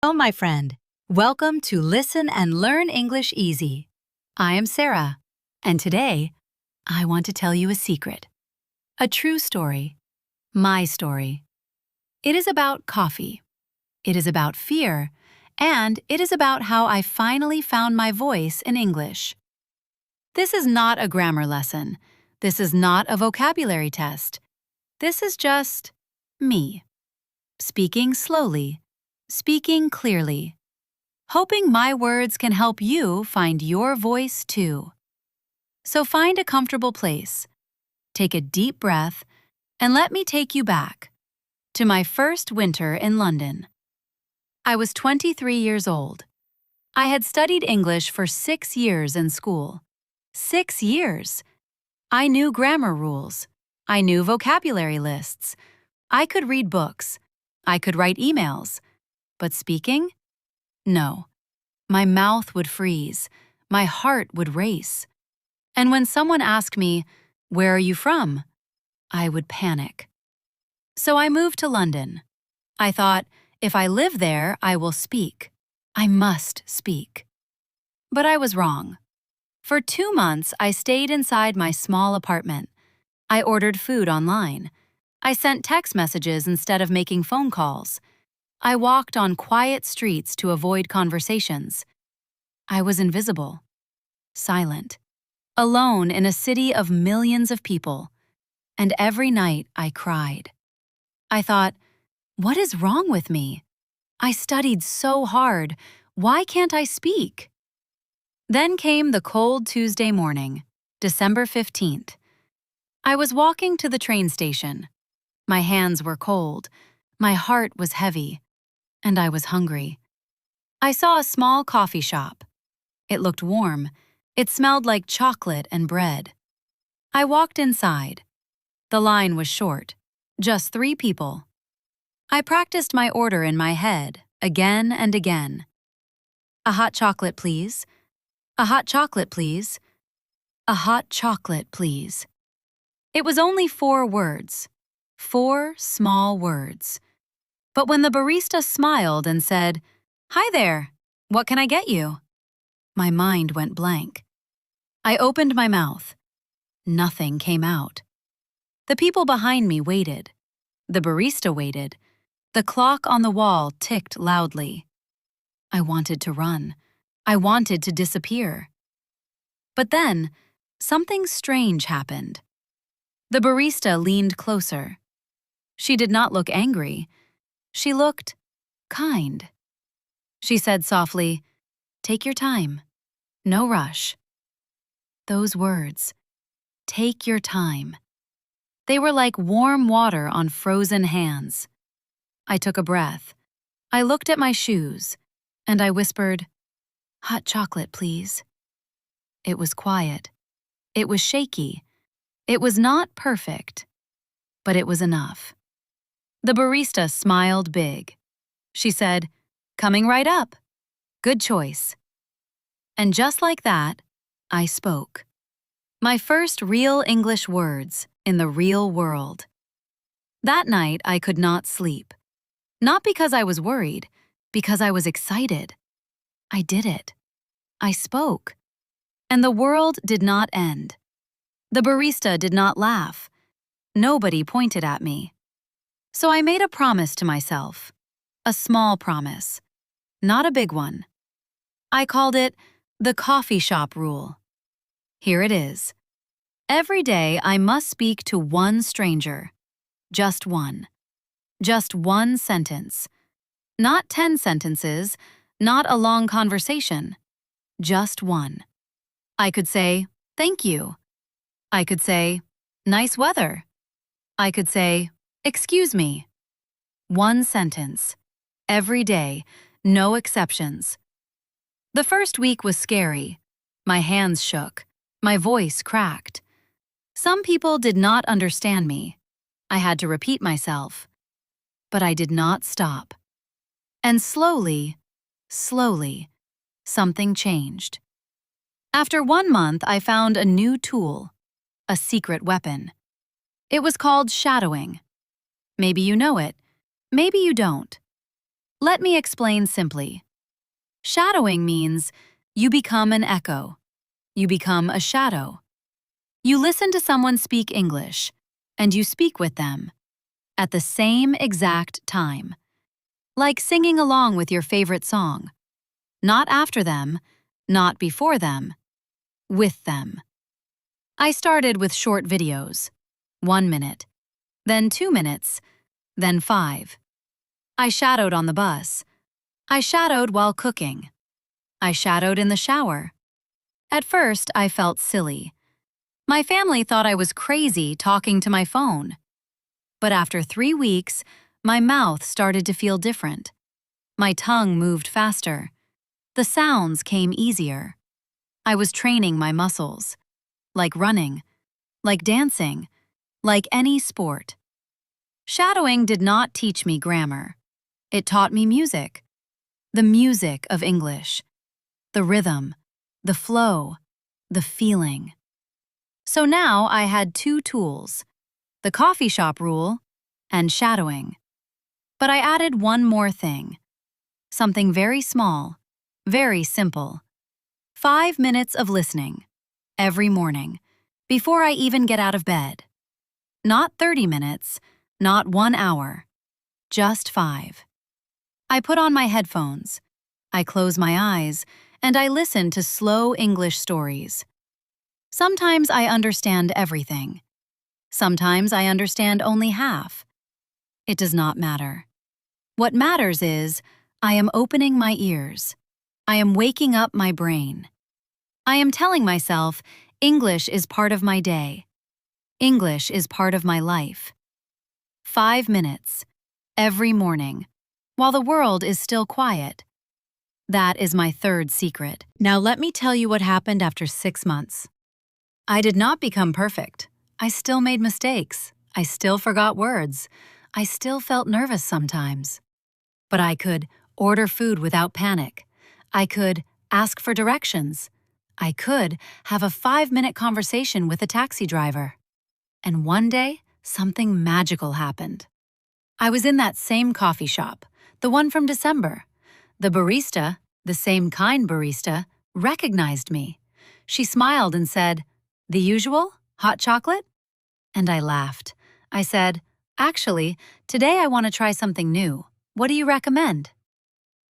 Hello, my friend. Welcome to Listen and Learn English Easy. I am Sarah, and today I want to tell you a secret. A true story. My story. It is about coffee. It is about fear, and it is about how I finally found my voice in English. This is not a grammar lesson. This is not a vocabulary test. This is just me. Speaking slowly. Speaking clearly. Hoping my words can help you find your voice too. So find a comfortable place, take a deep breath, and let me take you back to my first winter in London. I was 23 years old. I had studied English for 6 years in school. 6 years! I knew grammar rules. I knew vocabulary lists. I could read books. I could write emails. But speaking? No. My mouth would freeze. My heart would race. And when someone asked me, "Where are you from?" I would panic. So I moved to London. I thought, if I live there, I will speak. I must speak. But I was wrong. For 2 months, I stayed inside my small apartment. I ordered food online. I sent text messages instead of making phone calls. I walked on quiet streets to avoid conversations. I was invisible, silent, alone in a city of millions of people. And every night I cried. I thought, what is wrong with me? I studied so hard. Why can't I speak? Then came the cold Tuesday morning, December 15th. I was walking to the train station. My hands were cold. My heart was heavy. And I was hungry. I saw a small coffee shop. It looked warm. It smelled like chocolate and bread. I walked inside. The line was short, just 3 people. I practiced my order in my head, again and again. A hot chocolate, please. A hot chocolate, please. A hot chocolate, please. It was only 4 words. 4 small words. But when the barista smiled and said, "Hi there, what can I get you?" my mind went blank. I opened my mouth. Nothing came out. The people behind me waited. The barista waited. The clock on the wall ticked loudly. I wanted to run. I wanted to disappear. But then, something strange happened. The barista leaned closer. She did not look angry. She looked kind. She said softly, "Take your time. No rush." Those words, "Take your time." They were like warm water on frozen hands. I took a breath. I looked at my shoes, and I whispered, "Hot chocolate, please." It was quiet. It was shaky. It was not perfect, but it was enough. The barista smiled big. She said, "Coming right up. Good choice." And just like that, I spoke. My first real English words in the real world. That night, I could not sleep. Not because I was worried, because I was excited. I did it. I spoke. And the world did not end. The barista did not laugh. Nobody pointed at me. So I made a promise to myself. A small promise. Not a big one. I called it the coffee shop rule. Here it is. Every day I must speak to one stranger. Just one. Just one sentence. Not 10 sentences, not a long conversation. Just one. I could say, "Thank you." I could say, "Nice weather." I could say, "Excuse me." One sentence. Every day, no exceptions. The first week was scary. My hands shook. My voice cracked. Some people did not understand me. I had to repeat myself. But I did not stop. And slowly, something changed. After 1 month, I found a new tool, a secret weapon. It was called shadowing. Maybe you know it, maybe you don't. Let me explain simply. Shadowing means you become an echo. You become a shadow. You listen to someone speak English, and you speak with them at the same exact time, like singing along with your favorite song. Not after them, not before them, with them. I started with short videos, 1 minute, then 2 minutes, then 5. I shadowed on the bus. I shadowed while cooking. I shadowed in the shower. At first, I felt silly. My family thought I was crazy talking to my phone. But after 3 weeks, my mouth started to feel different. My tongue moved faster. The sounds came easier. I was training my muscles, like running, like dancing, like any sport. Shadowing did not teach me grammar. It taught me music. The music of English. The rhythm, the flow, the feeling. So now I had 2 tools, the coffee shop rule and shadowing. But I added one more thing, something very small, very simple. 5 minutes of listening, every morning, before I even get out of bed. Not 30 minutes, not 1 hour, just 5. I put on my headphones, I close my eyes, and I listen to slow English stories. Sometimes I understand everything. Sometimes I understand only half. It does not matter. What matters is I am opening my ears. I am waking up my brain. I am telling myself English is part of my day. English is part of my life. 5 minutes, every morning, while the world is still quiet. That is my 3rd secret. Now let me tell you what happened after 6 months. I did not become perfect. I still made mistakes. I still forgot words. I still felt nervous sometimes. But I could order food without panic. I could ask for directions. I could have a 5-minute conversation with a taxi driver. And one day, something magical happened. I was in that same coffee shop, the one from December. The barista, the same kind barista, recognized me. She smiled and said, "The usual? Hot chocolate?" And I laughed. I said, "Actually, today I want to try something new. What do you recommend?"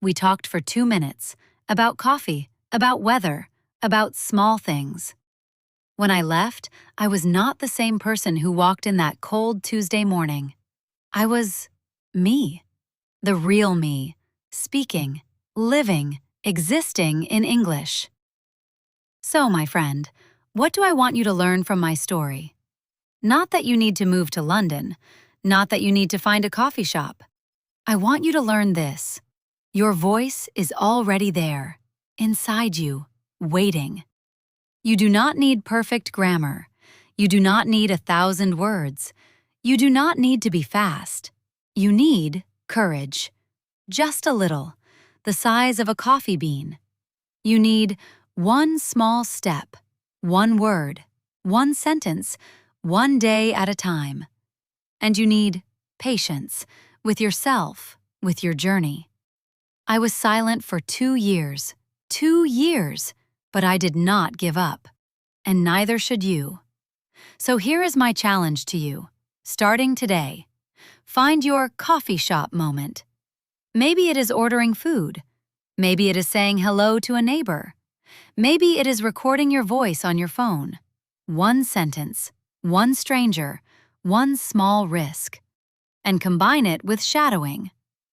We talked for 2 minutes, about coffee, about weather, about small things. When I left, I was not the same person who walked in that cold Tuesday morning. I was me, the real me, speaking, living, existing in English. So, my friend, what do I want you to learn from my story? Not that you need to move to London, not that you need to find a coffee shop. I want you to learn this. Your voice is already there, inside you, waiting. You do not need perfect grammar. You do not need 1,000 words. You do not need to be fast. You need courage. Just a little, the size of a coffee bean. You need one small step, one word, one sentence, one day at a time. And you need patience with yourself, with your journey. I was silent for 2 years, 2 years, but I did not give up, and neither should you. So here is my challenge to you, starting today. Find your coffee shop moment. Maybe it is ordering food. Maybe it is saying hello to a neighbor. Maybe it is recording your voice on your phone. One sentence, one stranger, one small risk. And combine it with shadowing.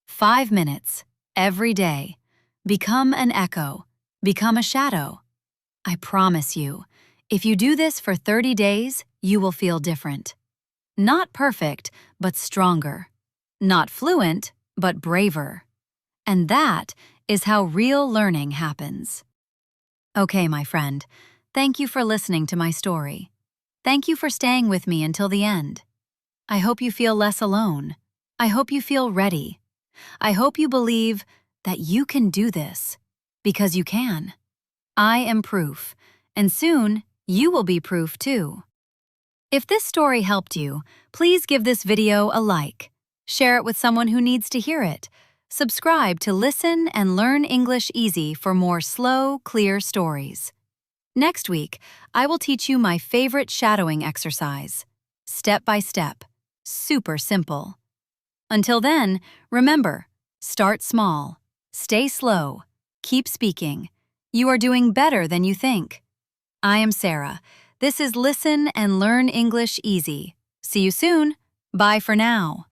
5 minutes, every day. Become an echo. Become a shadow. I promise you, if you do this for 30 days, you will feel different. Not perfect, but stronger. Not fluent, but braver. And that is how real learning happens. Okay, my friend, thank you for listening to my story. Thank you for staying with me until the end. I hope you feel less alone. I hope you feel ready. I hope you believe that you can do this, because you can. I am proof, and soon you will be proof too. If this story helped you, please give this video a like. Share it with someone who needs to hear it. Subscribe to Listen and Learn English Easy for more slow, clear stories. Next week, I will teach you my favorite shadowing exercise. Step by step. Super simple. Until then, remember, start small, stay slow, keep speaking. You are doing better than you think. I am Sarah. This is Listen and Learn English Easy. See you soon. Bye for now.